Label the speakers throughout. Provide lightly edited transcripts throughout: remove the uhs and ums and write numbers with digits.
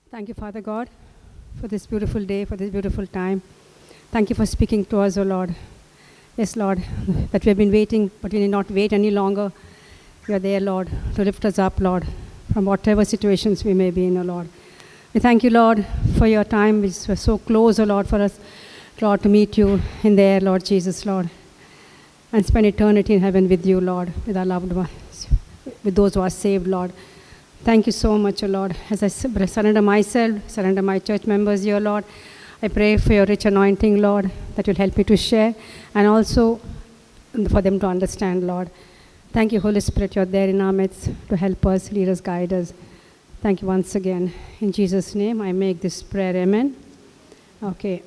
Speaker 1: Thank you, Father God, for this beautiful day, for this beautiful time. Thank you for speaking to us, O Lord. Yes, Lord, that we have been waiting, but we need not wait any longer. You are there, Lord, to lift us up, Lord, from whatever situations we may be in, O Lord. We thank you, Lord, for your time, which was so close, O Lord, for us, Lord, to meet you in there, Lord Jesus, Lord, and spend eternity in heaven with you, Lord, with our loved ones, with those who are saved, Lord. Thank you so much, O Lord. As I surrender myself, surrender my church members here, Lord, I pray for your rich anointing, Lord, that will help me to share and also for them to understand, Lord. Thank you, Holy Spirit, you're there in our midst to help us, lead us, guide us. Thank you once again. In Jesus' name, I make this prayer. Amen. Okay.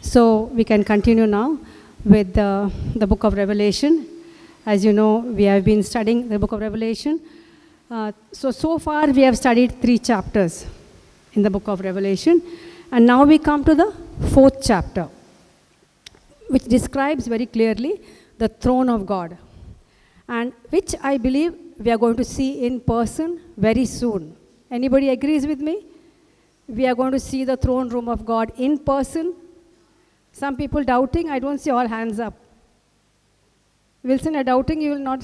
Speaker 1: So we can continue now with the book of Revelation. As you know, we have been studying the book of Revelation. So far we have studied 3 chapters in the book of Revelation, and now we come to the 4th chapter, which describes very clearly the throne of God, and which I believe we are going to see in person very soon. Anybody agrees with me? We are going to see the throne room of God in person. Some people doubting. I don't see all hands up. Wilson, are doubting? You will not.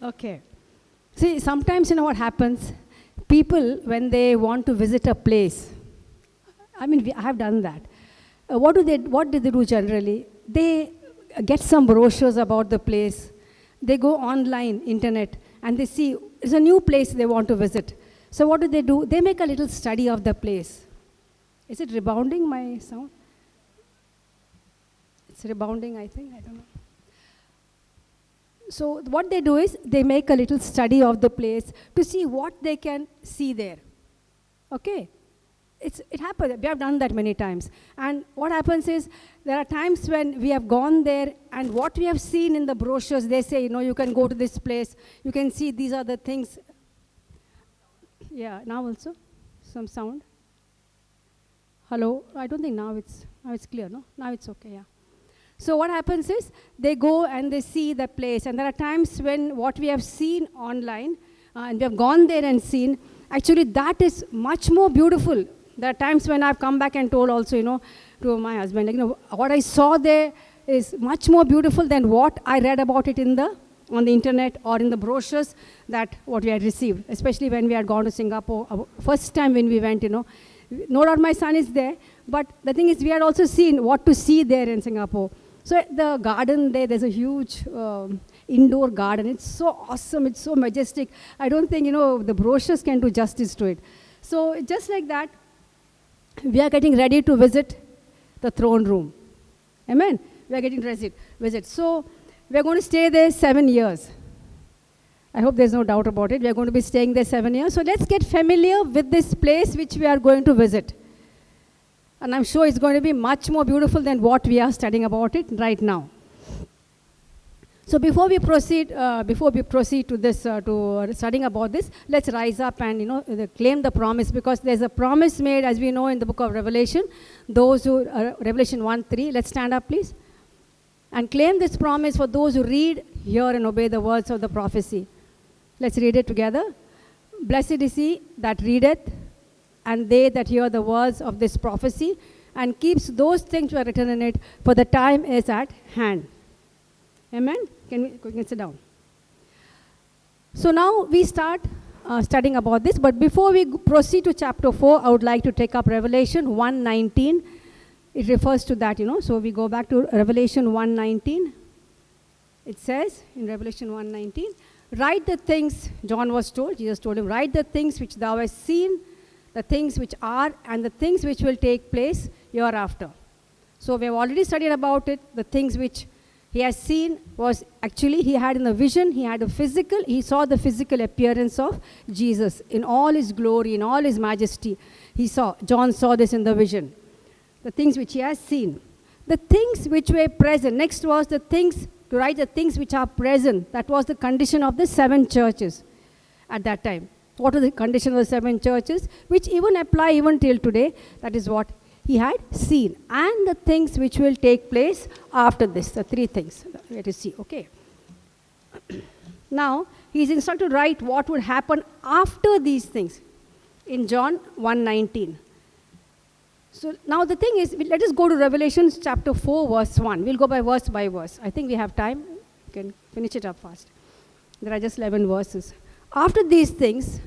Speaker 1: Okay. See, sometimes you know what happens? People, when they want to visit a place, I mean, I have done that. What do they do generally? They get some brochures about the place. They go online, internet, and they see it's a new place they want to visit. So what do? They make a little study of the place. Is it rebounding, my sound? It's rebounding, I think. I don't know. So what they do is they make a little study of the place to see what they can see there. Okay? It happens. We have done that many times. And what happens is there are times when we have gone there and what we have seen in the brochures, they say, you can go to this place. You can see these are the things. Yeah, now also some sound. Hello? I don't think now it's clear, no? Now it's okay, yeah. So what happens is they go and they see the place. And there are times when what we have seen online, and we have gone there and seen, actually that is much more beautiful. There are times when I've come back and told also, to my husband, what I saw there is much more beautiful than what I read about it on the internet or in the brochures that what we had received, especially when we had gone to Singapore. First time when we went, no doubt my son is there, but the thing is we had also seen what to see there in Singapore. So the garden there's a huge indoor garden. It's so awesome. It's so majestic. I don't think, the brochures can do justice to it. So just like that, we are getting ready to visit the throne room. Amen? We are getting ready to visit. So we are going to stay there 7 years. I hope there's no doubt about it. We are going to be staying there 7 years. So let's get familiar with this place which we are going to visit. And I'm sure it's going to be much more beautiful than what we are studying about it right now. So before we proceed to this, to studying about this, let's rise up and claim the promise, because there's a promise made, as we know, in the book of Revelation. Revelation 1:3. Let's stand up, please, and claim this promise for those who read, hear, and obey the words of the prophecy. Let's read it together. Blessed is he that readeth, and they that hear the words of this prophecy, and keeps those things which are written in it, for the time is at hand. Amen? We can sit down. So now we start studying about this, but before we proceed to chapter 4, I would like to take up Revelation 1:19. It refers to that, So we go back to Revelation 1:19. It says in Revelation 1:19, write the things, John was told, Jesus told him, write the things which thou hast seen, the things which are, and the things which will take place hereafter. So we have already studied about it. The things which he has seen was actually, he had in the vision, he saw the physical appearance of Jesus in all his glory, in all his majesty. John saw this in the vision. The things which he has seen. The things which were present. Next was to write the things which are present. That was the condition of the 7 churches at that time. What was the condition of the 7 churches? Which even apply even till today. That is what he had seen. And the things which will take place after this. The 3 things. Let us see. Okay. Now, he's instructed to write what would happen after these things in John 1:19. So now the thing is, let us go to Revelation chapter 4, verse 1. We'll go by verse. I think we have time. We can finish it up fast. There are just 11 verses. After these things,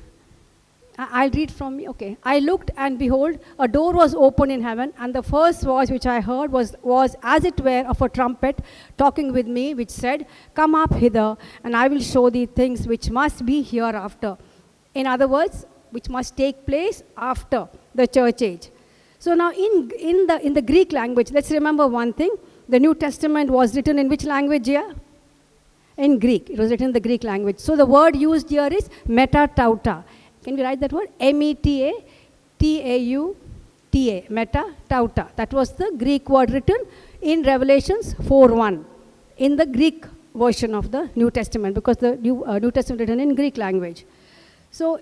Speaker 1: I'll read from me. Okay. I looked, and behold, a door was open in heaven, and the first voice which I heard was as it were of a trumpet talking with me, which said, "Come up hither, and I will show thee things which must be hereafter." In other words, which must take place after the church age. So now in the Greek language, let's remember one thing. The New Testament was written in which language here? In Greek. It was written in the Greek language. So the word used here is metatauta. Can we write that word? metatauta. Metatauta. That was the Greek word written in Revelations 4:1 in the Greek version of the New Testament, because the New Testament written in Greek language. So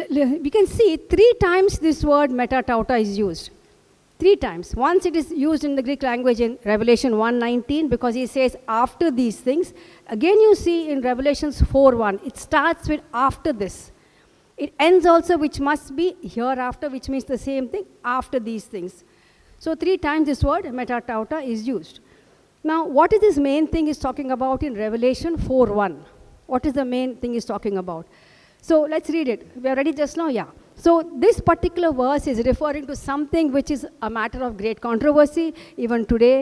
Speaker 1: we can see 3 times this word metatauta is used. 3 times. Once it is used in the Greek language in Revelation 1:19, because he says after these things. Again you see in Revelations 4:1, it starts with after this. It ends also which must be hereafter, which means the same thing, after these things. So 3 times this word metatauta is used. Now what is this main thing is talking about in Revelation 4:1? What is the main thing is talking about? So let's read it. We are ready just now? Yeah. So this particular verse is referring to something which is a matter of great controversy. Even today,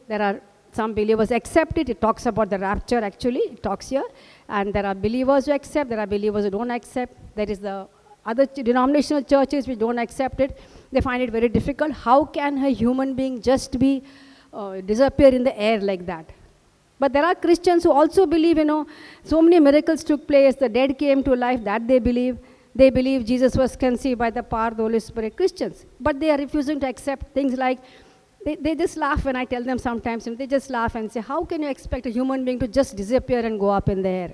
Speaker 1: there are some believers accept it. It talks about the rapture, actually. It talks here. And there are believers who accept. There are believers who don't accept. There is the other denominational churches which don't accept it. They find it very difficult. How can a human being just be disappear in the air like that? But there are Christians who also believe, so many miracles took place, the dead came to life, that they believe. They believe Jesus was conceived by the power of the Holy Spirit. Christians. But they are refusing to accept things like, they just laugh when I tell them sometimes, and they just laugh and say, how can you expect a human being to just disappear and go up in the air?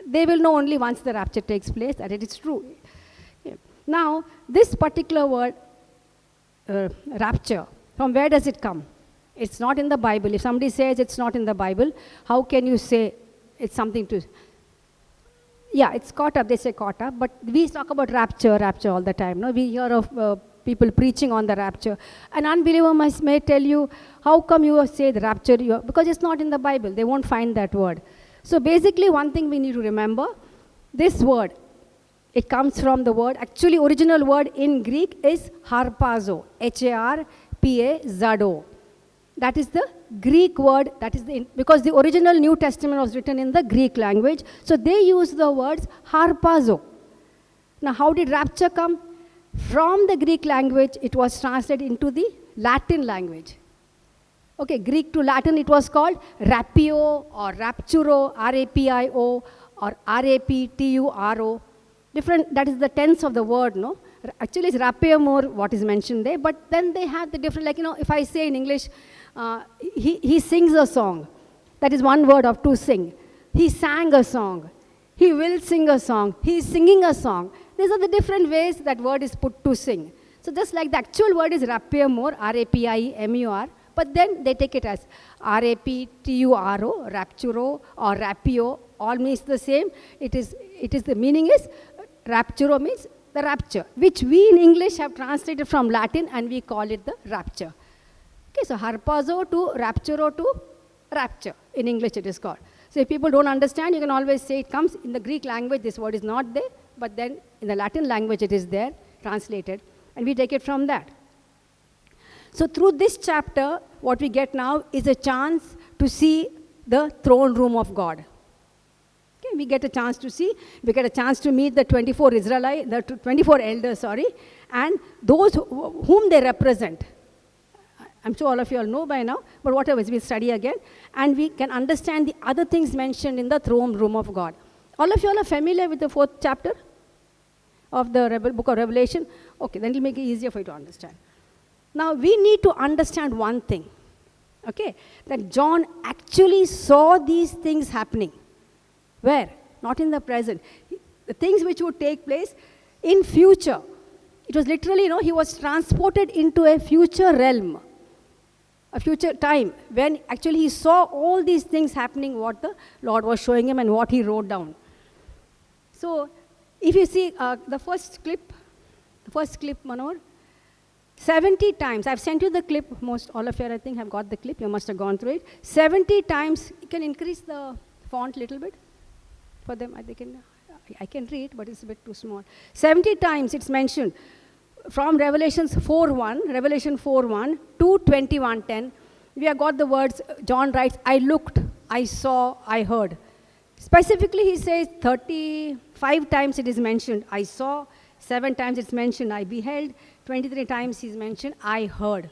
Speaker 1: They will know only once the rapture takes place that it is true. Okay. Now, this particular word, rapture, from where does it come? It's not in the Bible. If somebody says it's not in the Bible, how can you say it's something to... Yeah, it's caught up. They say caught up. But we talk about rapture all the time. No? We hear of people preaching on the rapture. An unbeliever may tell you, how come you say the rapture? Because it's not in the Bible. They won't find that word. So basically, one thing we need to remember, this word, it comes from the word, actually original word in Greek is harpazo, Harpazo. That is the Greek word, because the original New Testament was written in the Greek language. So they use the words harpazo. Now how did rapture come? From the Greek language, it was translated into the Latin language. Okay, Greek to Latin, it was called rapio or rapturo, R-A-P-I-O or R-A-P-T-U-R-O. Different, that is the tense of the word, no? Actually, it's rapiamur, what is mentioned there, but then they have the different, if I say in English, he sings a song. That is one word of to sing. He sang a song. He will sing a song. He is singing a song. These are the different ways that word is put to sing. So just like the actual word is rapiamur, R-A-P-I-E-M-U-R, but then they take it as R-A-P-T-U-R-O, rapturo or rapio, all means the same. The meaning is, rapturo means the rapture, which we in English have translated from Latin and we call it the rapture. Okay, so harpazo to rapturo to rapture. In English it is called. So if people don't understand, you can always say it comes in the Greek language, this word is not there, but then in the Latin language it is there, translated, and we take it from that. So through this chapter, what we get now is a chance to see the throne room of God. Okay, we get a chance to meet the 24 elders, and those whom they represent. I'm sure all of you all know by now, but whatever, we'll study again, and we can understand the other things mentioned in the throne room of God. All of you all are familiar with the 4th chapter of the book of Revelation? Okay, then it'll make it easier for you to understand. Now, we need to understand one thing, okay, that John actually saw these things happening. Where? Not in the present. The things which would take place in future. It was literally, he was transported into a future realm, a future time, when actually he saw all these things happening, what the Lord was showing him and what he wrote down. So if you see the first clip, Manor, 70 times, I've sent you the clip, most all of you I think have got the clip, you must have gone through it. 70 times, you can increase the font a little bit for them, I can read, but it's a bit too small. 70 times it's mentioned from Revelation 4:1 to 21:10. We have got the words, John writes, I looked, I saw, I heard. Specifically, he says 35 times it is mentioned, I saw, 7 times it's mentioned, I beheld, 23 times he's mentioned, I heard.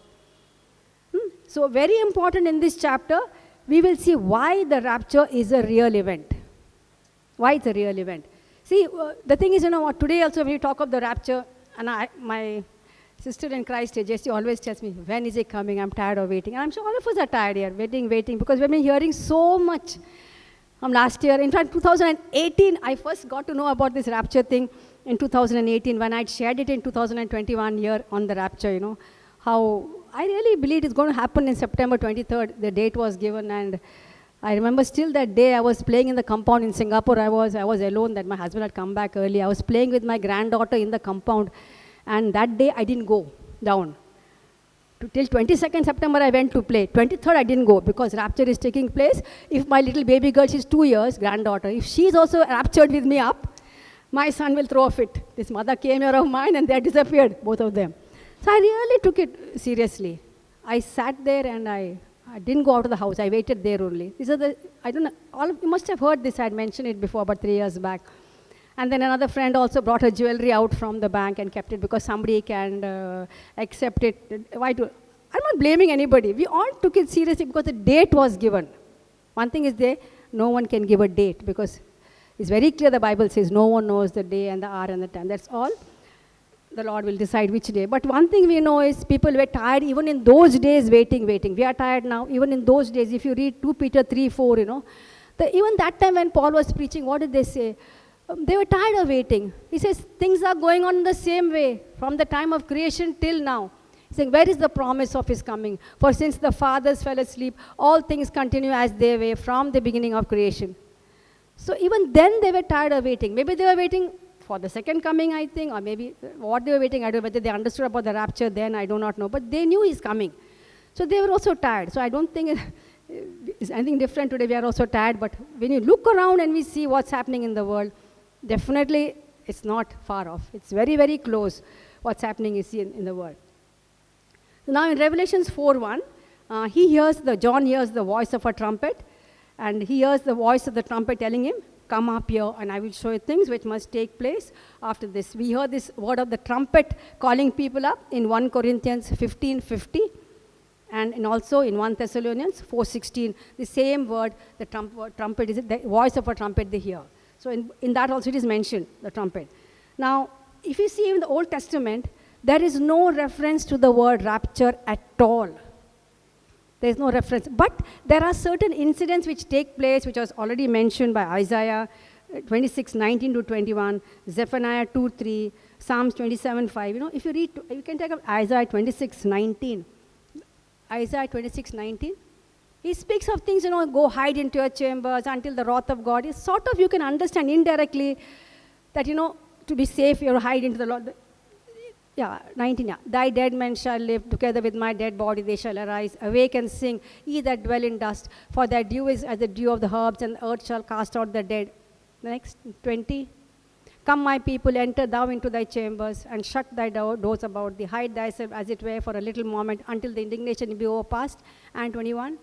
Speaker 1: So very important in this chapter, we will see why the rapture is a real event. Why it's a real event. See, the thing is, today also when we talk of the rapture, and my sister in Christ, Jessie, always tells me, when is it coming? I'm tired of waiting. And I'm sure all of us are tired here, waiting, because we've been hearing so much from last year. In fact, 2018, I first got to know about this rapture thing in 2018 when I'd shared it in 2021 year on the rapture, how I really believe it's going to happen in September 23rd. The date was given, and I remember still that day I was playing in the compound in Singapore. I was alone, that my husband had come back early. I was playing with my granddaughter in the compound, and that day I didn't go down. Till 22nd September I went to play. 23rd I didn't go because rapture is taking place. If my little baby girl, she's 2 years, granddaughter, if she's also raptured with me up, my son will throw a fit. This mother came here of mine and they disappeared, both of them. So I really took it seriously. I sat there and I didn't go out of the house. I waited there only. These are I don't know, all of you must have heard this. I had mentioned it before, about 3 years back. And then another friend also brought her jewelry out from the bank and kept it because somebody can accept it. I'm not blaming anybody. We all took it seriously because the date was given. One thing is no one can give a date because it's very clear the Bible says no one knows the day and the hour and the time. That's all. The Lord will decide which day. But one thing we know is people were tired even in those days waiting. We are tired now. Even in those days, if you read 2 Peter 3:4, even that time when Paul was preaching, what did they say? They were tired of waiting. He says, things are going on the same way from the time of creation till now. He's saying, where is the promise of his coming? For since the fathers fell asleep, all things continue as they were from the beginning of creation. So even then they were tired of waiting. Maybe they were waiting for the second coming, I think, or maybe what they were waiting, I don't know whether they understood about the rapture then, I do not know. But they knew he's coming. So they were also tired. So I don't think it's anything different today. We are also tired. But when you look around and we see what's happening in the world, definitely it's not far off. It's very, very close what's happening you see in the world. So now in Revelations 4:1, John hears the voice of a trumpet, and he hears the voice of the trumpet telling him, come up here and I will show you things which must take place after this. We heard this word of the trumpet calling people up in 1 Corinthians 15:50 and also in 1 Thessalonians 4:16. The same word, the trumpet is the voice of a trumpet they hear. So in that also it is mentioned, the trumpet. Now, if you see in the Old Testament, there is no reference to the word rapture at all. There is no reference. But there are certain incidents which take place, which was already mentioned by Isaiah 26:19 to 21, Zephaniah 2:3, Psalms 27:5. If you read, you can take up Isaiah 26:19. Isaiah 26:19. He speaks of things, go hide into your chambers until the wrath of God. It's sort of, you can understand indirectly that, to be safe, you hide into the Lord. 19, Thy dead men shall live, together with my dead body they shall arise. Awake and sing, ye that dwell in dust, for thy dew is as the dew of the herbs, and the earth shall cast out the dead. Next, 20. Come, my people, enter thou into thy chambers, and shut thy doors about thee. Hide thyself, as it were, for a little moment, until the indignation be overpast. And 21.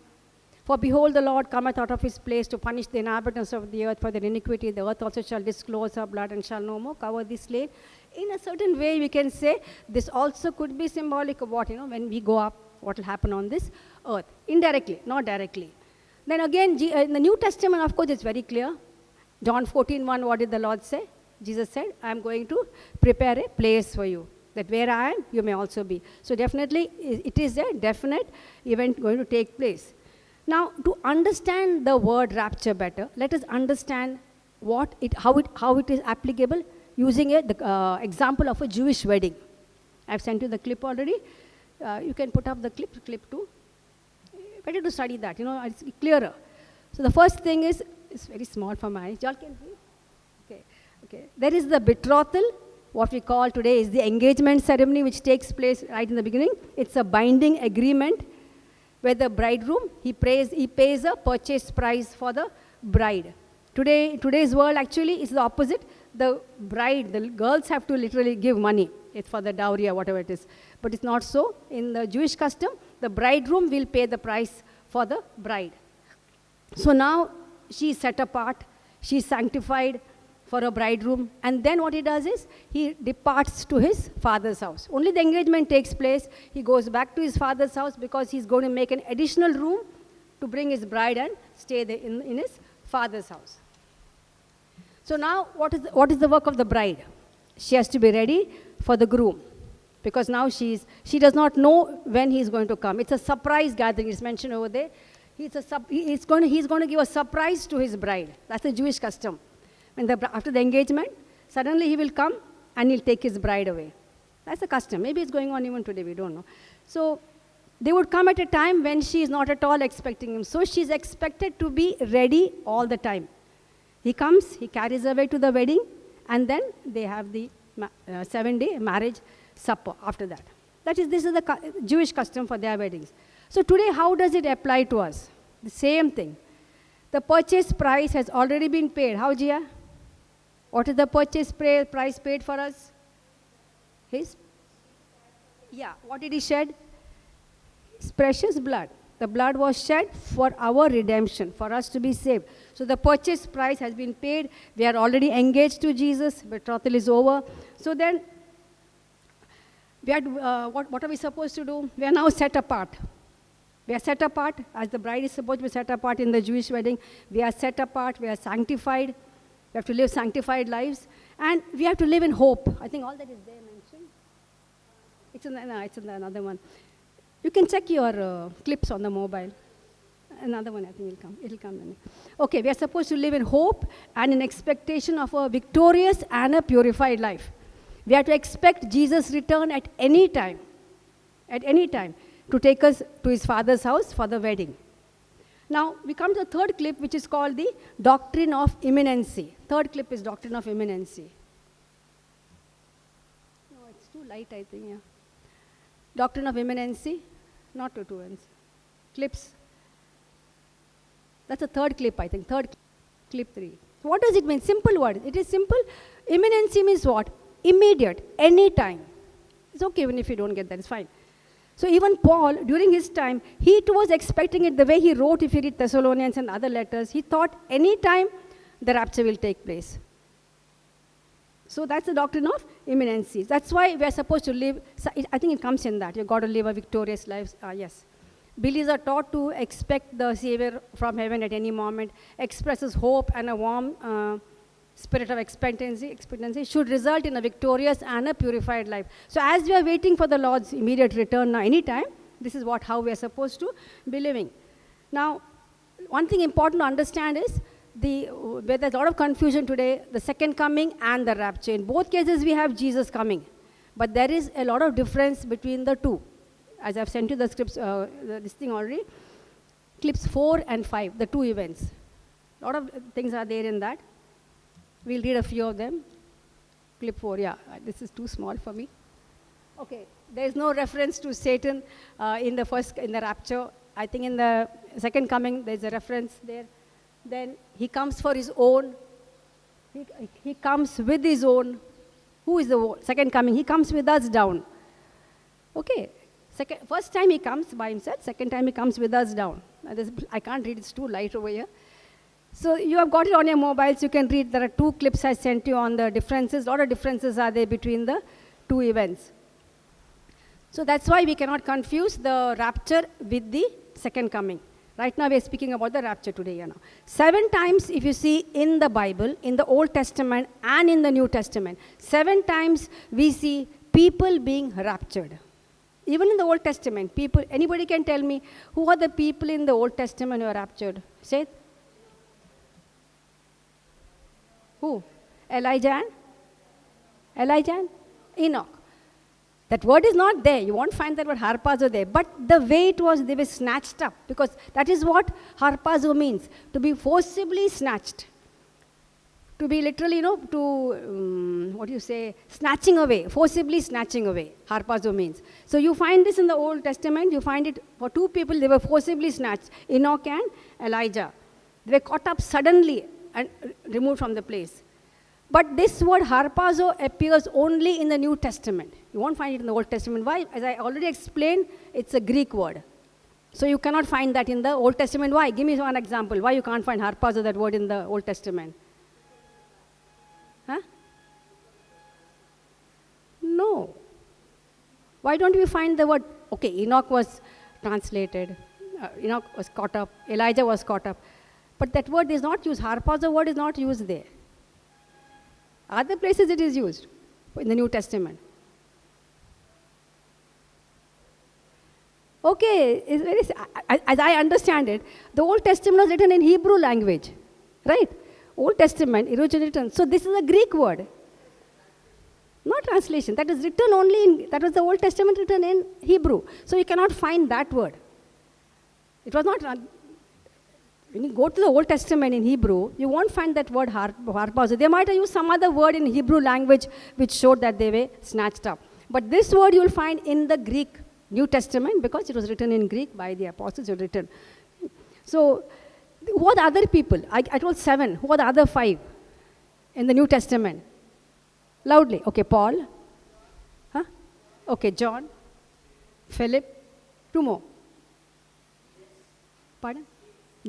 Speaker 1: For behold, the Lord cometh out of his place to punish the inhabitants of the earth for their iniquity. The earth also shall disclose her blood, and shall no more cover the slain. In a certain way, we can say this also could be symbolic of what, when we go up, what will happen on this earth. Indirectly, not directly. Then again, in the New Testament, of course, it's very clear. John 14:1, what did the Lord say? Jesus said, I am going to prepare a place for you, that where I am, you may also be. So definitely, it is a definite event going to take place. Now, to understand the word rapture better, let us understand how it is applicable using the example of a Jewish wedding. I've sent you the clip already. You can put up the clip 2. Better to study that, it's clearer. So the first thing is, it's very small for my eyes. Y'all can read? Okay. Okay. There is the betrothal, what we call today is the engagement ceremony, which takes place right in the beginning. It's a binding agreement where the bridegroom, he pays a purchase price for the bride. Today's world actually is the opposite. The bride, the girls have to literally give money. It's for the dowry or whatever it is. But it's not so. In the Jewish custom, the bridegroom will pay the price for the bride. So now she is set apart, she is sanctified for a bridegroom, and then what he does is he departs to his father's house. Only the engagement takes place. He goes back to his father's house because he's going to make an additional room to bring his bride and stay there in his father's house. So now what is the work of the bride? She has to be ready for the groom, because now she does not know when he's going to come. It's a surprise gathering. It's mentioned over there. He's going to give a surprise to his bride. That's the Jewish custom. After the engagement, suddenly he will come and he'll take his bride away. That's the custom. Maybe it's going on even today, we don't know. So they would come at a time when she is not at all expecting him. So she's expected to be ready all the time. He comes, he carries her away to the wedding, and then they have the 7-day marriage supper after that. This is the Jewish custom for their weddings. So today, how does it apply to us? The same thing. The purchase price has already been paid. How, Jia? What is the purchase price paid for us? What did he shed? His precious blood. The blood was shed for our redemption, for us to be saved. So the purchase price has been paid. We are already engaged to Jesus. Betrothal is over. So then, what are we supposed to do? We are now set apart. We are set apart, as the bride is supposed to be set apart in the Jewish wedding. We are set apart, we are sanctified. We have to live sanctified lives. And we have to live in hope. I think all that is there mentioned. It's in another one. You can check your clips on the mobile. Another one, I think, it'll come. Okay, we are supposed to live in hope and in expectation of a victorious and a purified life. We have to expect Jesus' return at any time. At any time. To take us to his father's house for the wedding. Now, we come to the third clip, which is called the doctrine of imminency. Third clip is doctrine of imminency. No, it's too light, I think, yeah. Doctrine of imminency, not to two ends. Clips. That's the third clip, I think. Clip 3. So what does it mean? Simple word. It is simple. Imminency means what? Immediate, any time. It's okay even if you don't get that, it's fine. So even Paul, during his time, he too was expecting it the way he wrote, if you read Thessalonians and other letters, he thought any time the rapture will take place. So that's the doctrine of imminency. That's why we are supposed to live, I think it comes in that, you've got to live a victorious life, yes. Believers are taught to expect the Savior from heaven at any moment, expresses hope and a warm spirit of expectancy should result in a victorious and a purified life. So as we are waiting for the Lord's immediate return now, anytime, this is how we are supposed to be living. Now, one thing important to understand is, where there's a lot of confusion today, the second coming and the rapture. In both cases, we have Jesus coming. But there is a lot of difference between the two. As I've sent you the scripts, this thing already, clips 4 and 5, the two events. A lot of things are there in that. We'll read a few of them. Clip 4, this is too small for me. Okay, there is no reference to Satan in the rapture. I think in the second coming, there's a reference there. Then he comes for his own. He comes with his own. Who is the second coming? He comes with us down. Okay, first time he comes by himself. Second time he comes with us down. I can't read, it's too light over here. So you have got it on your mobiles, you can read. There are 2 clips I sent you on the differences. A lot of differences are there between the 2 events. So that's why we cannot confuse the rapture with the second coming. Right now we are speaking about the rapture today. 7 times, if you see in the Bible, in the Old Testament and in the New Testament, 7 times we see people being raptured. Even in the Old Testament, anybody can tell me, who are the people in the Old Testament who are raptured? Say it. Who? Elijah and Enoch. That word is not there. You won't find that word harpazo there. But the way it was, they were snatched up. Because that is what harpazo means. To be forcibly snatched. To be literally, what do you say, snatching away, forcibly snatching away, harpazo means. So you find this in the Old Testament, you find it for two people, they were forcibly snatched, Enoch and Elijah. They were caught up suddenly and removed from the place. But this word harpazo appears only in the New Testament. You won't find it in the Old Testament. Why? As I already explained, it's a Greek word. So you cannot find that in the Old Testament. Why? Give me one example. Why you can't find harpazo, that word, in the Old Testament? Huh? No. Why don't we find the word? Okay, Enoch was translated. Enoch was caught up. Elijah was caught up. But that word is not used. Harpazo word is not used there. Other places it is used in the New Testament. Okay, as I understand it, the Old Testament was written in Hebrew language, right? Old Testament, originally written. So this is a Greek word, not translation. That is written only in, that was the Old Testament written in Hebrew. So you cannot find that word. It was not, when you go to the Old Testament in Hebrew, you won't find that word harpazo. They might have used some other word in Hebrew language which showed that they were snatched up. But this word you will find in the Greek New Testament, because it was written in Greek by the apostles, it was written. So, who are the other people? I told 7. Who are the other 5 in the New Testament? Loudly. Okay, Paul. Huh? Okay, John. Philip. 2 more. Pardon?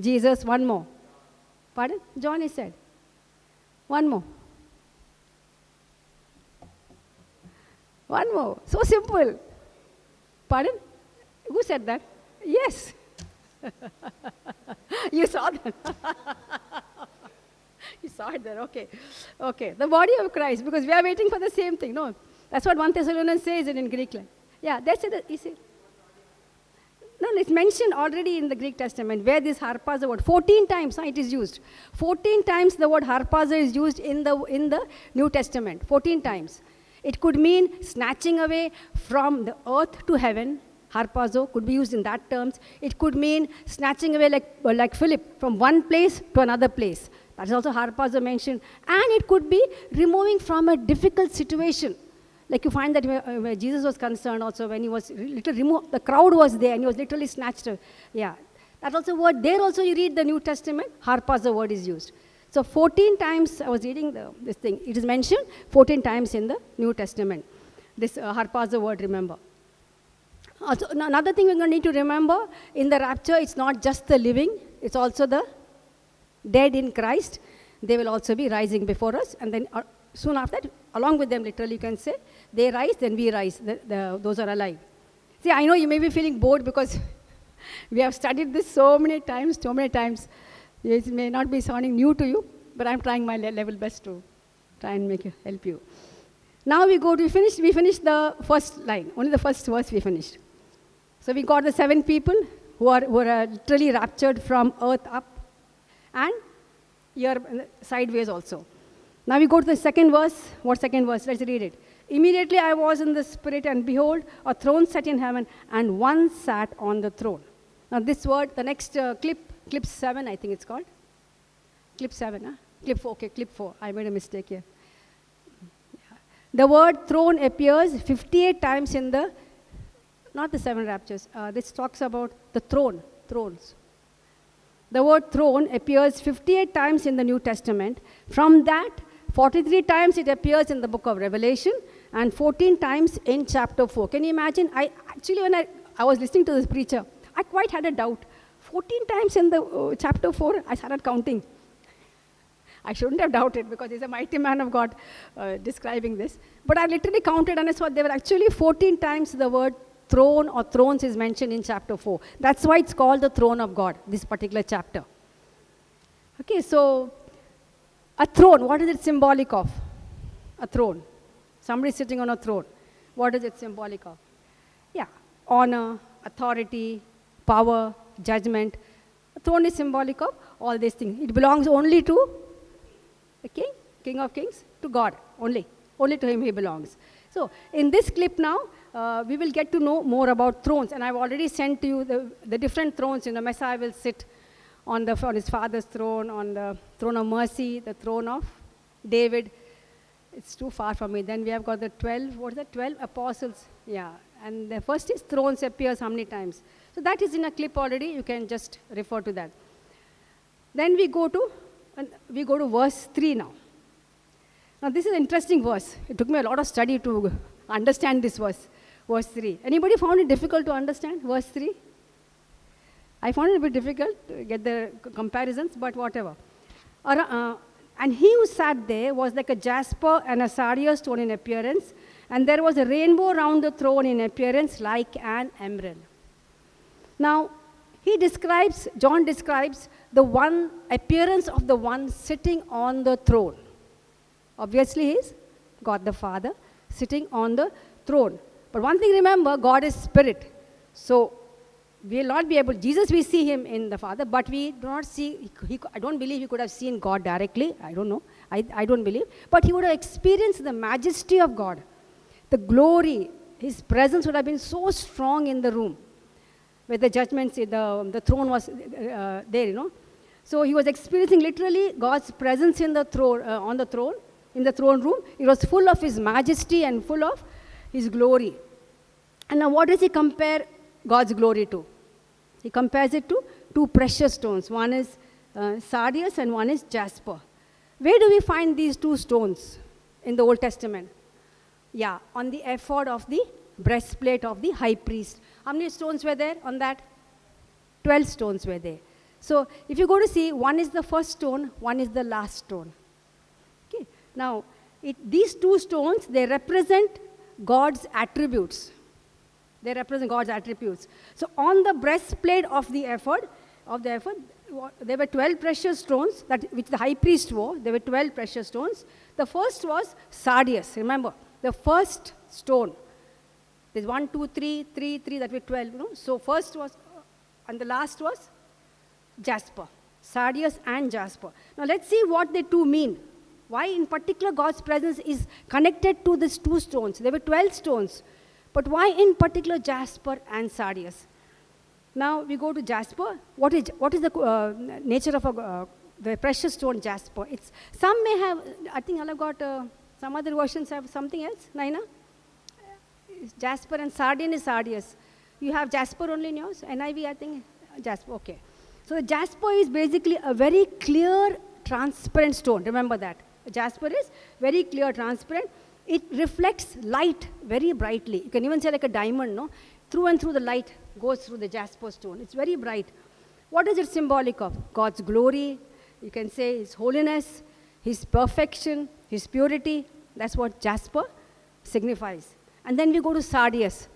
Speaker 1: Jesus. 1 more. Pardon? John is said. 1 more. 1 more. So simple. Pardon? Who said that? Yes. You saw that. You saw it there. Okay. Okay. The body of Christ, because we are waiting for the same thing. No. That's what 1 Thessalonians says in Greek. Yeah, that's it. You see. No, it's mentioned already in the Greek Testament where this harpazo word, 14 times it is used. 14 times the word harpazo is used in the New Testament. 14 times. It could mean snatching away from the earth to heaven. Harpazo could be used in that terms. It could mean snatching away like Philip from one place to another place. That is also harpazo mentioned. And it could be removing from a difficult situation. Like you find that where Jesus was concerned also, when he was literally removed, the crowd was there and he was literally snatched. Yeah. That's also a word. There also you read the New Testament, harpazo word is used. So 14 times, I was reading this thing, it is mentioned 14 times in the New Testament. This harpazo word, remember. Also, another thing we're going to need to remember, in the rapture, it's not just the living, it's also the dead in Christ. They will also be rising before us. And then soon after that, along with them, literally you can say, they rise, then we rise. Those are alive. See, I know you may be feeling bored because we have studied this so many times. It may not be sounding new to you, but I'm trying my level best to try and help you. Now we finished the first line, only the first verse we finished. So we got the 7 people who are literally raptured from earth up and here sideways also. Now we go to the second verse. What second verse? Let's read it. Immediately I was in the spirit, and behold, a throne set in heaven, and one sat on the throne. Now this word, the next clip 7, I think it's called. Clip 7, huh? Clip 4, okay, clip 4. I made a mistake here. Yeah. The word throne appears 58 times in not the 7 raptures. This talks about the thrones. The word throne appears 58 times in the New Testament. From that, 43 times it appears in the book of Revelation, and 14 times in chapter 4. Can you imagine? When I was listening to this preacher, I quite had a doubt. 14 times in the chapter 4, I started counting. I shouldn't have doubted because he's a mighty man of God describing this. But I literally counted and I saw there were actually 14 times the word throne or thrones is mentioned in chapter 4. That's why it's called the throne of God, this particular chapter. Okay, so a throne, what is it symbolic of? A throne. Somebody sitting on a throne. What is it symbolic of? Yeah, honor, authority, power, judgment. A throne is symbolic of all these things. It belongs only to the king, king of kings, to God only. Only to him he belongs. So in this clip now, we will get to know more about thrones. And I've already sent to you the different thrones. Messiah will sit on his father's throne, on the throne of mercy, the throne of David. It's too far from me. Then we have got the 12, what is that, 12 apostles. Yeah, and the first is thrones appears how many times. So that is in a clip already. You can just refer to that. Then we go to verse 3 now. Now this is an interesting verse. It took me a lot of study to understand this verse, verse 3. Anybody found it difficult to understand verse 3? I found it a bit difficult to get the comparisons, but whatever. And he who sat there was like a jasper and a sardius stone in appearance, and there was a rainbow round the throne in appearance like an emerald. Now, John describes the one appearance of the one sitting on the throne. Obviously, he is God the Father sitting on the throne. But one thing remember, God is spirit. So, we will not be able, Jesus we see him in the Father, but we do not see, I don't believe he could have seen God directly. I don't know. I don't believe. But he would have experienced the majesty of God. The glory, his presence would have been so strong in the room where the judgments, the throne was there, So he was experiencing literally God's presence in the throne, on the throne, in the throne room. It was full of his majesty and full of his glory. And now what does he compare God's glory to? He compares it to two precious stones. One is sardius and one is jasper. Where do we find these two stones in the Old Testament? Yeah, on the ephod of the breastplate of the high priest. How many stones were there on that? 12 stones were there. So if you go to see, one is the first stone, one is the last stone. Okay. Now, these two stones, they represent God's attributes. They represent God's attributes. So on the breastplate of the ephod, there were 12 precious stones which the high priest wore. There were 12 precious stones. The first was sardius. Remember, the first stone. There's 1, 2, 3, 3, 3, that were 12. So first was, and the last was jasper. Sardius and jasper. Now let's see what the two mean. Why in particular God's presence is connected to these two stones. There were 12 stones. But why in particular jasper and sardius? Now we go to jasper. What is the nature of the precious stone jasper? Some may have, I think I'll have got, some other versions have something else. Naina? Jasper and sardine is sardius. You have jasper only in yours? NIV, I think, jasper, okay. So the jasper is basically a very clear, transparent stone. Remember that. Jasper is very clear, transparent. It reflects light very brightly. You can even say like a diamond, no? Through and through the light goes through the jasper stone. It's very bright. What is it symbolic of? God's glory. You can say his holiness, his perfection, his purity. That's what jasper signifies. And then we go to sardius.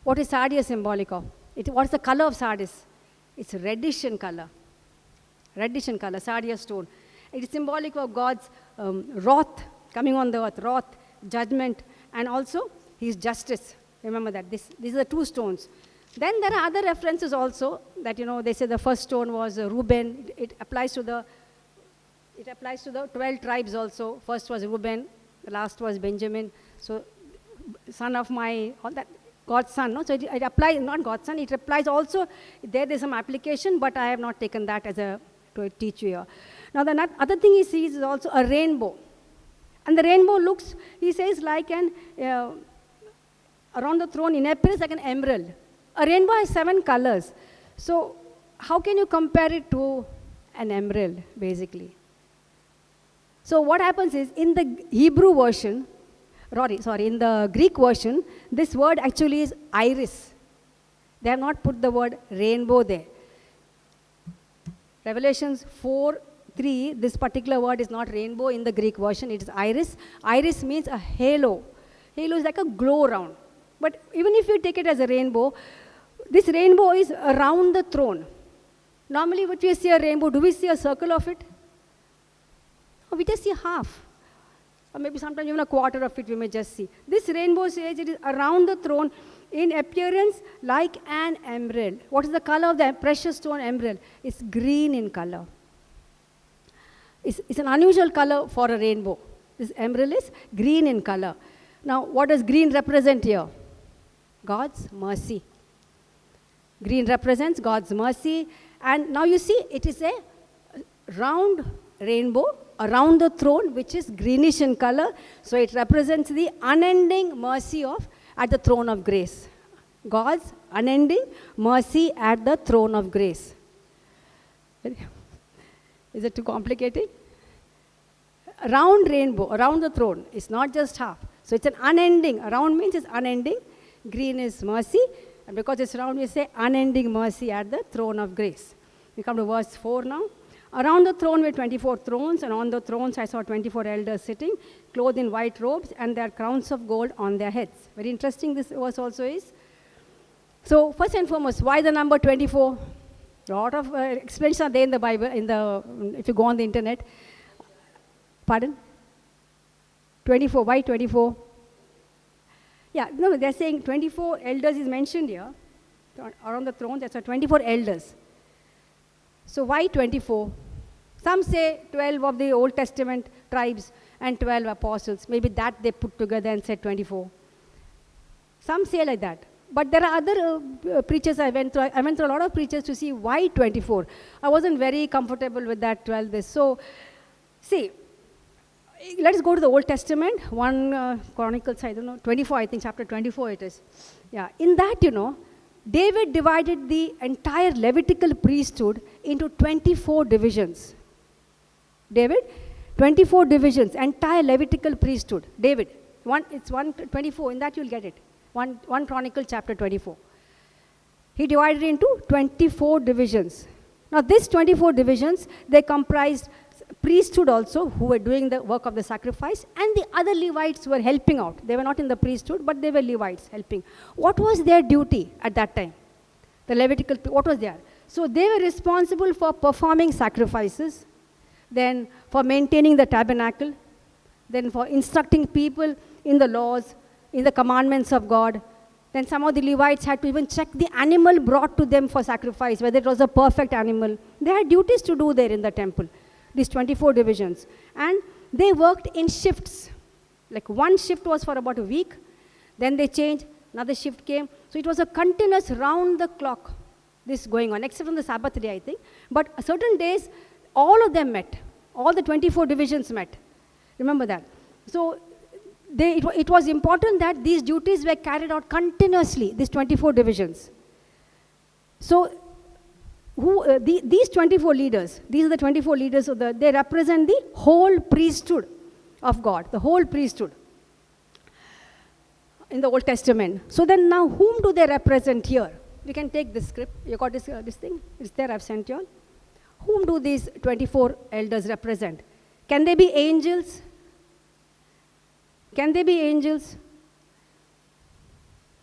Speaker 1: What is sardius symbolic of? What's the color of sardius? It's reddish in color. Reddish in color, sardius stone. It is symbolic of God's wrath coming on the earth, wrath, judgment, and also his justice. Remember that. These are the two stones. Then there are other references also that, they say the first stone was Reuben. It applies to the 12 tribes also. First was Reuben, the last was Benjamin. So, son of God's son. No? So it applies, not God's son, it applies also. There's some application, but I have not taken that to teach you here. Now, the other thing he sees is also a rainbow. And the rainbow looks, he says, like around the throne in appearance like an emerald. A rainbow has 7 colors. So how can you compare it to an emerald, basically? So what happens is, in the Hebrew version, in the Greek version, this word actually is iris. They have not put the word rainbow there. Revelations 4:3, this particular word is not rainbow in the Greek version, it is iris. Iris means a halo. Halo is like a glow around. But even if you take it as a rainbow, this rainbow is around the throne. Normally, when we see a rainbow, do we see a circle of it? No, we just see half. Or maybe sometimes even a quarter of it we may just see. This rainbow says it is around the throne in appearance like an emerald. What is the color of the precious stone emerald? It's green in color. It's an unusual color for a rainbow. This emerald is green in color. Now, what does green represent here? God's mercy. Green represents God's mercy. And now you see, it is a round rainbow around the throne, which is greenish in color. So it represents the unending mercy at the throne of grace. God's unending mercy at the throne of grace. Is it too complicated? Round rainbow, around the throne. It's not just half. So it's an unending. Around means it's unending. Green is mercy. And because it's round, we say unending mercy at the throne of grace. We come to verse 4 now. Around the throne were 24 thrones, and on the thrones I saw 24 elders sitting, clothed in white robes, and their crowns of gold on their heads. Very interesting this verse also is. So first and foremost, why the number 24? A lot of explanations are there in the Bible, if you go on the internet. Pardon? 24, why 24? Yeah, no, they're saying 24 elders is mentioned here. Around the throne, that's 24 elders. So why 24? Some say 12 of the Old Testament tribes and 12 apostles. Maybe that they put together and said 24. Some say like that. But there are other preachers I went through. I went through a lot of preachers to see why 24. I wasn't very comfortable with that 12 this. So, see, let's go to the Old Testament. 1 Chronicles, I don't know, 24, I think, chapter 24 it is. Yeah, in that, David divided the entire Levitical priesthood into 24 divisions. David, 24 divisions, entire Levitical priesthood. David, it's 124, in that you'll get it. 1 Chronicle chapter 24. He divided into 24 divisions. Now these 24 divisions, they comprised priesthood also, who were doing the work of the sacrifice, and the other Levites were helping out. They were not in the priesthood, but they were Levites helping. What was their duty at that time? The Levitical, what was there? So they were responsible for performing sacrifices, then for maintaining the tabernacle, then for instructing people in the laws, in the commandments of God. Then some of the Levites had to even check the animal brought to them for sacrifice, whether it was a perfect animal. They had duties to do there in the temple, these 24 divisions. And they worked in shifts. Like one shift was for about a week, then they changed, another shift came. So it was a continuous round-the-clock, this going on, except on the Sabbath day, I think. But certain days, all of them met. All the 24 divisions met. Remember that. So it was important that these duties were carried out continuously, these 24 divisions. So these 24 leaders, these are the 24 leaders, they represent the whole priesthood of God, the whole priesthood in the Old Testament. So then now, whom do they represent here? We can take this script. You got this thing? It's there, I've sent you all. Whom do these 24 elders represent? Can they be angels? Can they be angels?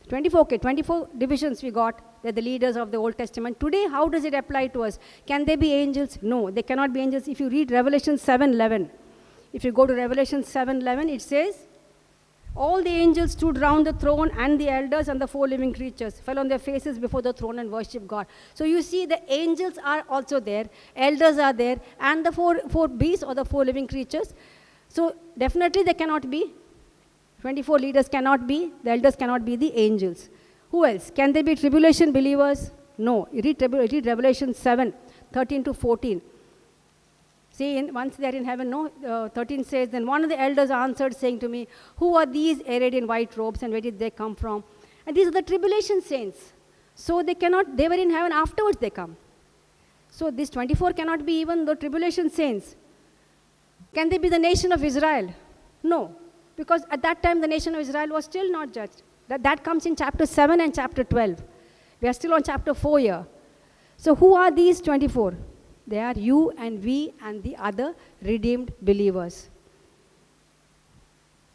Speaker 1: 24 divisions we got. They're the leaders of the Old Testament. Today, how does it apply to us? Can they be angels? No, they cannot be angels. If you read Revelation 7:11, if you go to Revelation 7:11, it says, all the angels stood round the throne, and the elders and the 4 living creatures fell on their faces before the throne and worshipped God. So you see, the angels are also there, elders are there, and the four beasts or the 4 living creatures. So definitely they cannot be. 24 leaders cannot be, the elders cannot be the angels. Who else? Can they be tribulation believers? No. You read Revelation 7:13-14. See, once they are in heaven, 13 says, then one of the elders answered, saying to me, who are these arrayed in white robes, and where did they come from? And these are the tribulation saints. So they were in heaven, afterwards they come. So these 24 cannot be even the tribulation saints. Can they be the nation of Israel? No. Because at that time, the nation of Israel was still not judged. That comes in chapter 7 and chapter 12. We are still on chapter 4 here. So who are these 24? They are you and we and the other redeemed believers.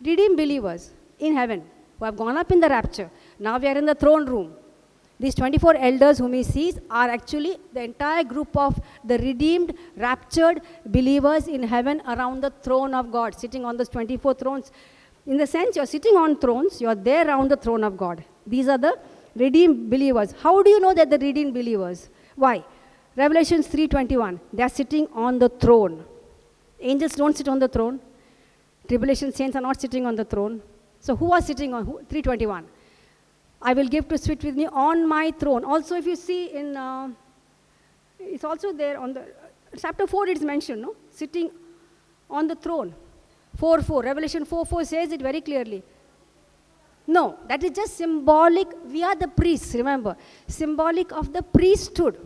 Speaker 1: Redeemed believers in heaven who have gone up in the rapture. Now we are in the throne room. These 24 elders whom he sees are actually the entire group of the redeemed, raptured believers in heaven around the throne of God, sitting on those 24 thrones. In the sense, you're sitting on thrones, you're there around the throne of God. These are the redeemed believers. How do you know that they're redeemed believers? Why? Revelation 3:21, they're sitting on the throne. Angels don't sit on the throne. Tribulation saints are not sitting on the throne. So who are sitting on 3:21? I will give to sit with me on my throne. Also, if you see in, it's also there on the, chapter 4 it's mentioned, no? Sitting on the throne. 4:4. Revelation 4:4 says it very clearly. No, that is just symbolic. We are the priests, remember. Symbolic of the priesthood.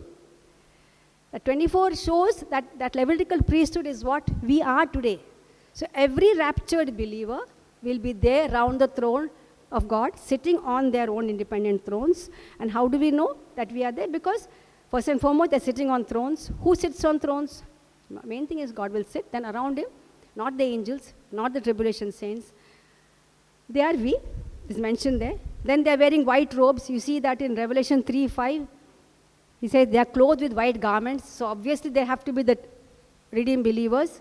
Speaker 1: The 24 shows that Levitical priesthood is what we are today. So every raptured believer will be there around the throne of God, sitting on their own independent thrones. And how do we know that we are there? Because first and foremost, they're sitting on thrones. Who sits on thrones? Main thing is God will sit. Then around him, not the angels, not the tribulation saints. They are we. Is mentioned there. Then they are wearing white robes. You see that in Revelation 3:5. He says they are clothed with white garments. So obviously they have to be the redeemed believers.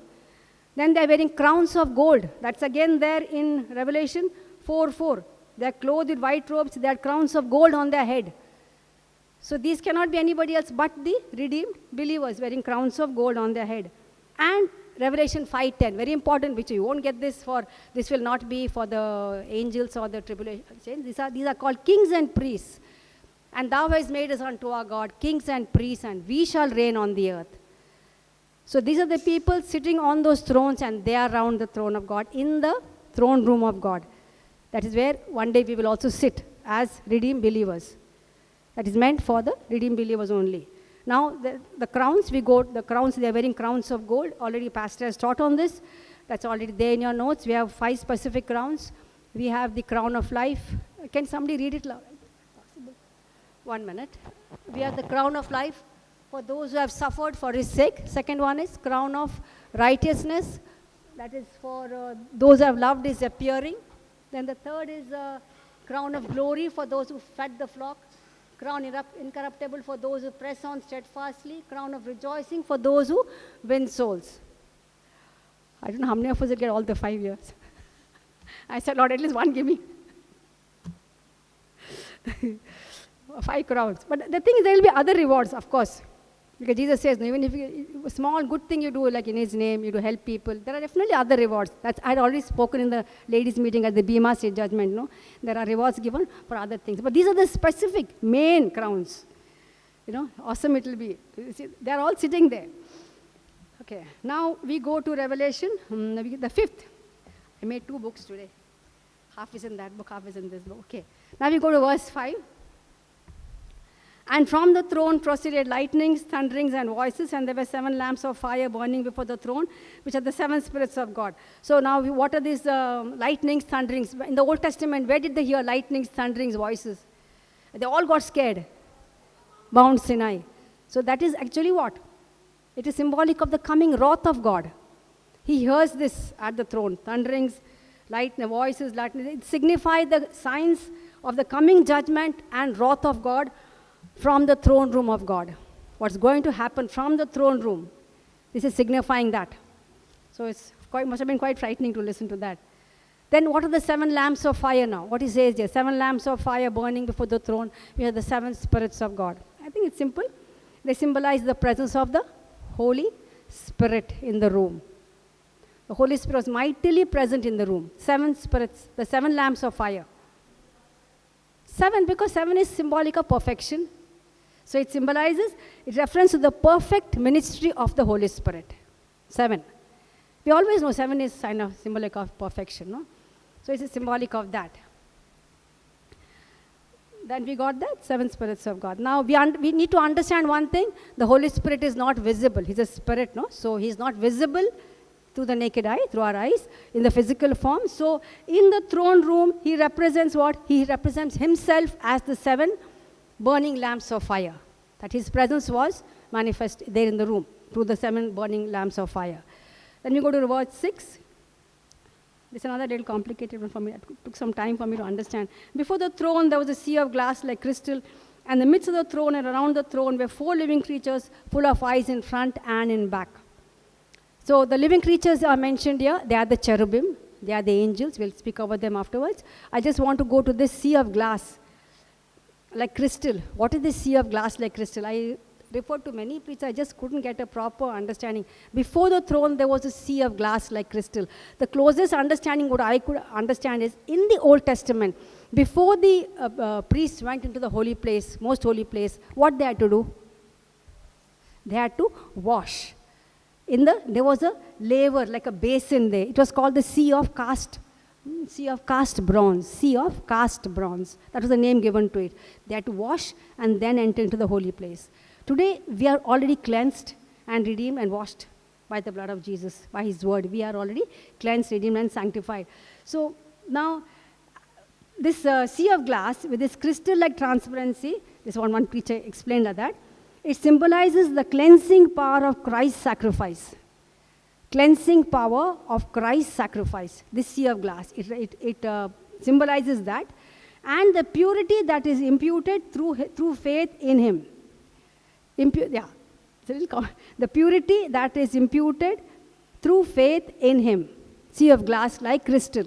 Speaker 1: Then they are wearing crowns of gold. That's again there in Revelation 4:4. They are clothed with white robes. They are crowns of gold on their head. So these cannot be anybody else but the redeemed believers wearing crowns of gold on their head. And Revelation 5:10, very important, which you won't get this for, this will not be for the angels or the tribulation saints. These are called kings and priests. And thou hast made us unto our God, kings and priests, and we shall reign on the earth. So these are the people sitting on those thrones, and they are around the throne of God, in the throne room of God. That is where one day we will also sit as redeemed believers. That is meant for the redeemed believers only. Now, the crowns, they are wearing crowns of gold. Already Pastor has taught on this. That's already there in your notes. We have 5 specific crowns. We have the crown of life. Can somebody read it loud? Possible? 1 minute. We have the crown of life for those who have suffered for his sake. Second one is crown of righteousness. That is for those who have loved his appearing. Then the third is crown of glory for those who fed the flock. Crown incorruptible for those who press on steadfastly. Crown of rejoicing for those who win souls. I don't know how many of us will get all the 5 years. I said, Lord, at least one give me. 5 crowns. But the thing is, there will be other rewards, of course. Because Jesus says, even if a small good thing you do, like in his name, you do help people, there are definitely other rewards. I had already spoken in the ladies' meeting at the Bima State Judgment. No? There are rewards given for other things. But these are the specific, main crowns. Awesome it will be. They are all sitting there. Okay, now we go to Revelation, the 5th. I made 2 books today. Half is in that book, half is in this book. Okay, now we go to verse 5. And from the throne proceeded lightnings, thunderings, and voices, and there were 7 lamps of fire burning before the throne, which are the 7 spirits of God. So now, what are these lightnings, thunderings? In the Old Testament, where did they hear lightnings, thunderings, voices? They all got scared. Mount Sinai. So that is actually what? It is symbolic of the coming wrath of God. He hears this at the throne. Thunderings, lightning, voices, lightning. It signifies the signs of the coming judgment and wrath of God from the throne room of God. What's going to happen from the throne room? This is signifying that. So must have been quite frightening to listen to that. Then what are the 7 lamps of fire now? What he says here, 7 lamps of fire burning before the throne. We have the 7 spirits of God. I think it's simple. They symbolize the presence of the Holy Spirit in the room. The Holy Spirit was mightily present in the room. 7 spirits, the 7 lamps of fire. 7, because 7 is symbolic of perfection. So it symbolizes, it refers to the perfect ministry of the Holy Spirit. 7. We always know 7 is kind of symbolic of perfection, no? So it's a symbolic of that. Then we got that 7 spirits of God. Now we need to understand one thing. The Holy Spirit is not visible. He's a spirit, no? So he's not visible through the naked eye, through our eyes, in the physical form. So in the throne room, he represents what? He represents himself as the 7 burning lamps of fire. That his presence was manifest there in the room through the 7 burning lamps of fire. Then we go to verse 6. This is another little complicated one for me. It took some time for me to understand. Before the throne, there was a sea of glass like crystal. And in the midst of the throne and around the throne were 4 living creatures full of eyes in front and in back. So the living creatures are mentioned here. They are the cherubim. They are the angels. We'll speak about them afterwards. I just want to go to this sea of glass like crystal. What is this sea of glass like crystal? I referred to many preachers. I just couldn't get a proper understanding. Before the throne, there was a sea of glass like crystal. The closest understanding what I could understand is in the Old Testament, before the priests went into the holy place, most holy place, what they had to do? They had to wash. There was a laver, like a basin there. It was called the Sea of Cast Bronze. Sea of Cast Bronze. That was the name given to it. They had to wash and then enter into the holy place. Today, we are already cleansed and redeemed and washed by the blood of Jesus, by His word. We are already cleansed, redeemed, and sanctified. So now, this sea of glass with this crystal-like transparency, this one preacher explained that, it symbolizes the cleansing power of Christ's sacrifice. Cleansing power of Christ's sacrifice. This sea of glass, it symbolizes that. And the purity that is imputed through faith in Him. The purity that is imputed through faith in Him. Sea of glass like crystal.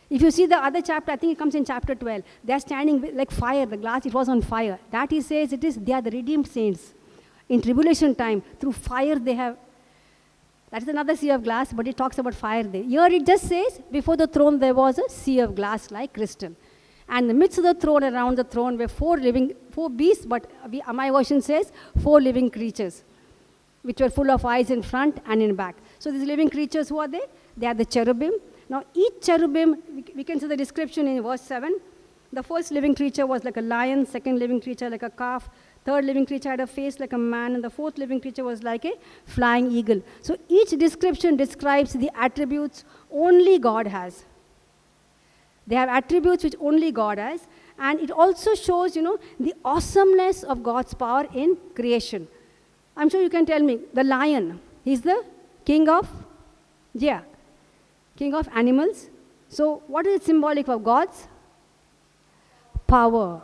Speaker 1: If you see the other chapter, I think it comes in chapter 12. They are standing like fire. The glass, it was on fire. That He says they are the redeemed saints. In tribulation time, through fire they have. That is another sea of glass, but it talks about fire there. Here it just says, before the throne there was a sea of glass like crystal. And in the midst of the throne, around the throne, were four beasts, but my version says 4 living creatures, which were full of eyes in front and in back. So these living creatures, who are they? They are the cherubim. Now each cherubim, we can see the description in verse 7. The first living creature was like a lion, second living creature like a calf, third living creature had a face like a man, and the fourth living creature was like a flying eagle. So each description describes the attributes only God has. They have attributes which only God has, and it also shows, the awesomeness of God's power in creation. I'm sure you can tell me, the lion, he's the king of animals. So what is it symbolic of? God's power,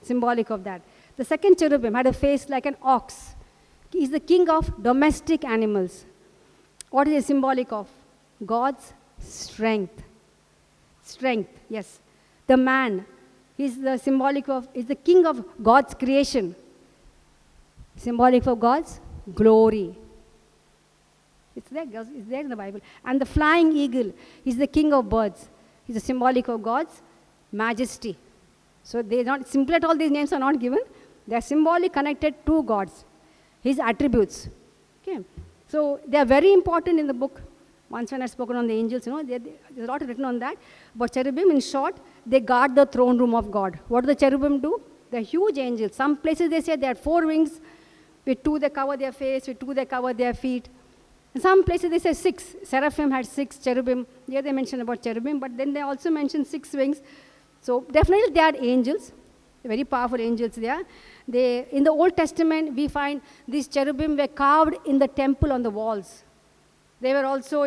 Speaker 1: symbolic of that. The second cherubim had a face like an ox. He's the king of domestic animals. What is it symbolic of? God's strength. Strength, yes. The man, is the king of God's creation. Symbolic of God's glory. It's there in the Bible. And the flying eagle, he's the king of birds. He's a symbolic of God's majesty. So they're not simple at all, these names are not given. They're symbolic connected to God's, His attributes. Okay. So they are very important in the book. Once when I've spoken on the angels, there's a lot written on that. But cherubim, in short, they guard the throne room of God. What do the cherubim do? They're huge angels. Some places they say they had 4 wings. With 2 they cover their face, with 2 they cover their feet. In some places they say 6. Seraphim had 6 cherubim. Here they mention about cherubim, but then they also mention 6 wings. So definitely they are angels. Very powerful angels there. In the Old Testament, we find these cherubim were carved in the temple on the walls. They were also,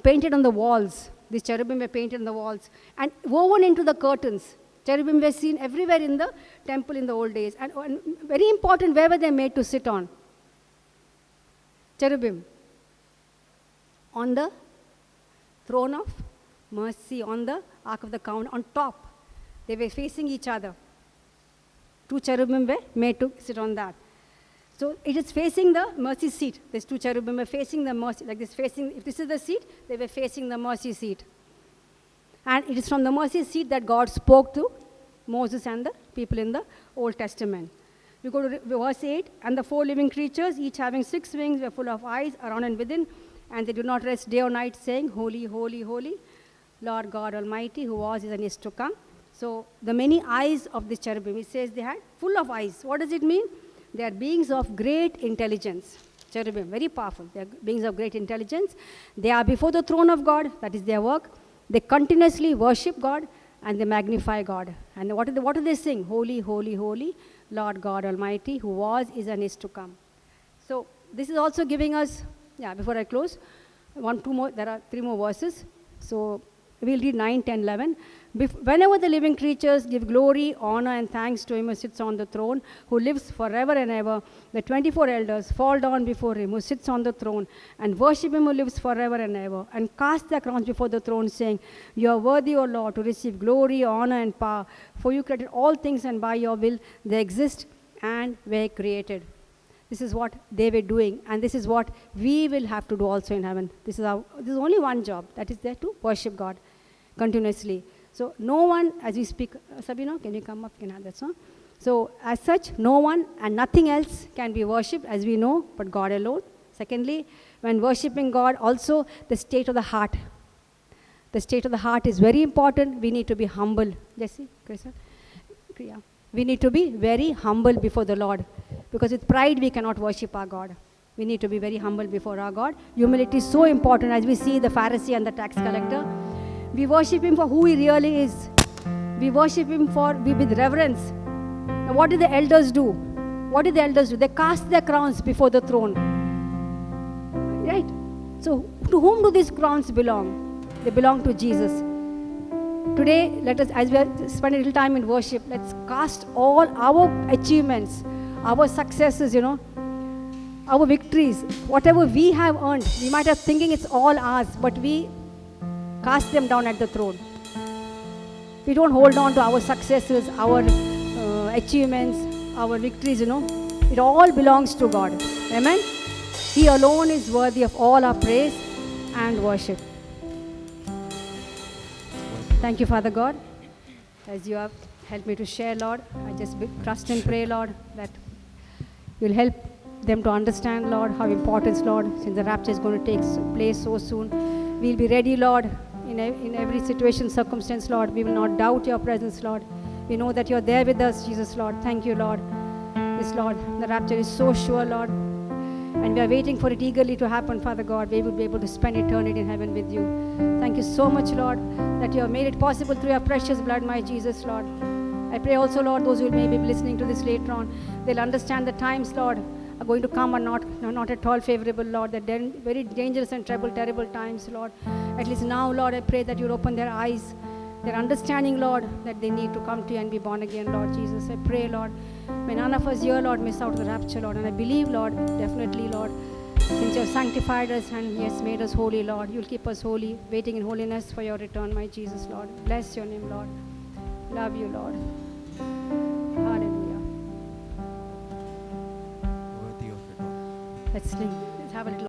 Speaker 1: painted on the walls. These cherubim were painted on the walls and woven into the curtains. Cherubim were seen everywhere in the temple in the old days. And very important, where were they made to sit on? Cherubim. On the throne of mercy, on the Ark of the Covenant, on top. They were facing each other. 2 cherubim were made to sit on that. So it is facing the mercy seat. These 2 cherubim were facing the mercy, like this facing, if this is the seat, they were facing the mercy seat. And it is from the mercy seat that God spoke to Moses and the people in the Old Testament. We go to verse 8, and the 4 living creatures, each having 6 wings, were full of eyes around and within, and they do not rest day or night, saying, Holy, holy, holy, Lord God Almighty, who was, is, and is to come. So the many eyes of the cherubim, it says they had full of eyes. What does it mean? They are beings of great intelligence. Cherubim, very powerful. They are beings of great intelligence. They are before the throne of God. That is their work. They continuously worship God and they magnify God. And what do they sing? Holy, holy, holy, Lord God Almighty, who was, is, and is to come. So this is also giving us, before I close, there are 3 more verses. So we'll read 9, 10, 11. Whenever the living creatures give glory, honor, and thanks to Him who sits on the throne, who lives forever and ever, the 24 elders fall down before Him who sits on the throne and worship Him who lives forever and ever, and cast their crowns before the throne, saying, You are worthy, O Lord, to receive glory, honor, and power, for You created all things, and by Your will they exist and were created. This is what they were doing, and this is what we will have to do also in heaven. This is only one job, that is there to worship God continuously. So no one, as we speak, Sabino, can you come up, can have that song? So as such, no one and nothing else can be worshipped, as we know, but God alone. Secondly, when worshiping God, also the state of the heart. The state of the heart is very important. We need to be humble. Jesse, Krishna? Yeah. We need to be very humble before the Lord, because with pride we cannot worship our God. We need to be very humble before our God. Humility is so important. As we see the Pharisee and the tax collector, we worship him for who he really is. We worship him with reverence. Now, what did the elders do? What did the elders do? They cast their crowns before the throne. Right? So, to whom do these crowns belong? They belong to Jesus. Today, let us, as we spend a little time in worship, let's cast all our achievements, our successes, our victories, whatever we have earned. We might have thinking it's all ours, but we cast them down at the throne. We don't hold on to our successes, our achievements, our victories, It all belongs to God. Amen? He alone is worthy of all our praise and worship. Thank you, Father God, as you have helped me to share, Lord. I just trust and pray, Lord, that you'll help them to understand, Lord, how important, Lord, since the rapture is going to take place so soon. We'll be ready, Lord, in every situation, circumstance, Lord. We will not doubt your presence, Lord. We know that you're there with us, Jesus, Lord. Thank you, Lord. Yes, Lord, the rapture is so sure, Lord. And we are waiting for it eagerly to happen, Father God. We will be able to spend eternity in heaven with you. Thank you so much, Lord, that you have made it possible through your precious blood, my Jesus, Lord. I pray also, Lord, those who may be listening to this later on, they'll understand the times, Lord, are going to come are not at all favorable, Lord. They're very dangerous and terrible times, Lord. At least now, Lord, I pray that you'll open their eyes, their understanding, Lord, that they need to come to you and be born again, Lord Jesus. I pray, Lord, may none of us here, Lord, miss out the rapture, Lord. And I believe, Lord, definitely, Lord, since you have sanctified us and yes, made us holy, Lord, you'll keep us holy, waiting in holiness for your return, my Jesus, Lord. Bless your name, Lord. Love you, Lord. Hallelujah.
Speaker 2: Worthy of it all.
Speaker 1: Let's have a little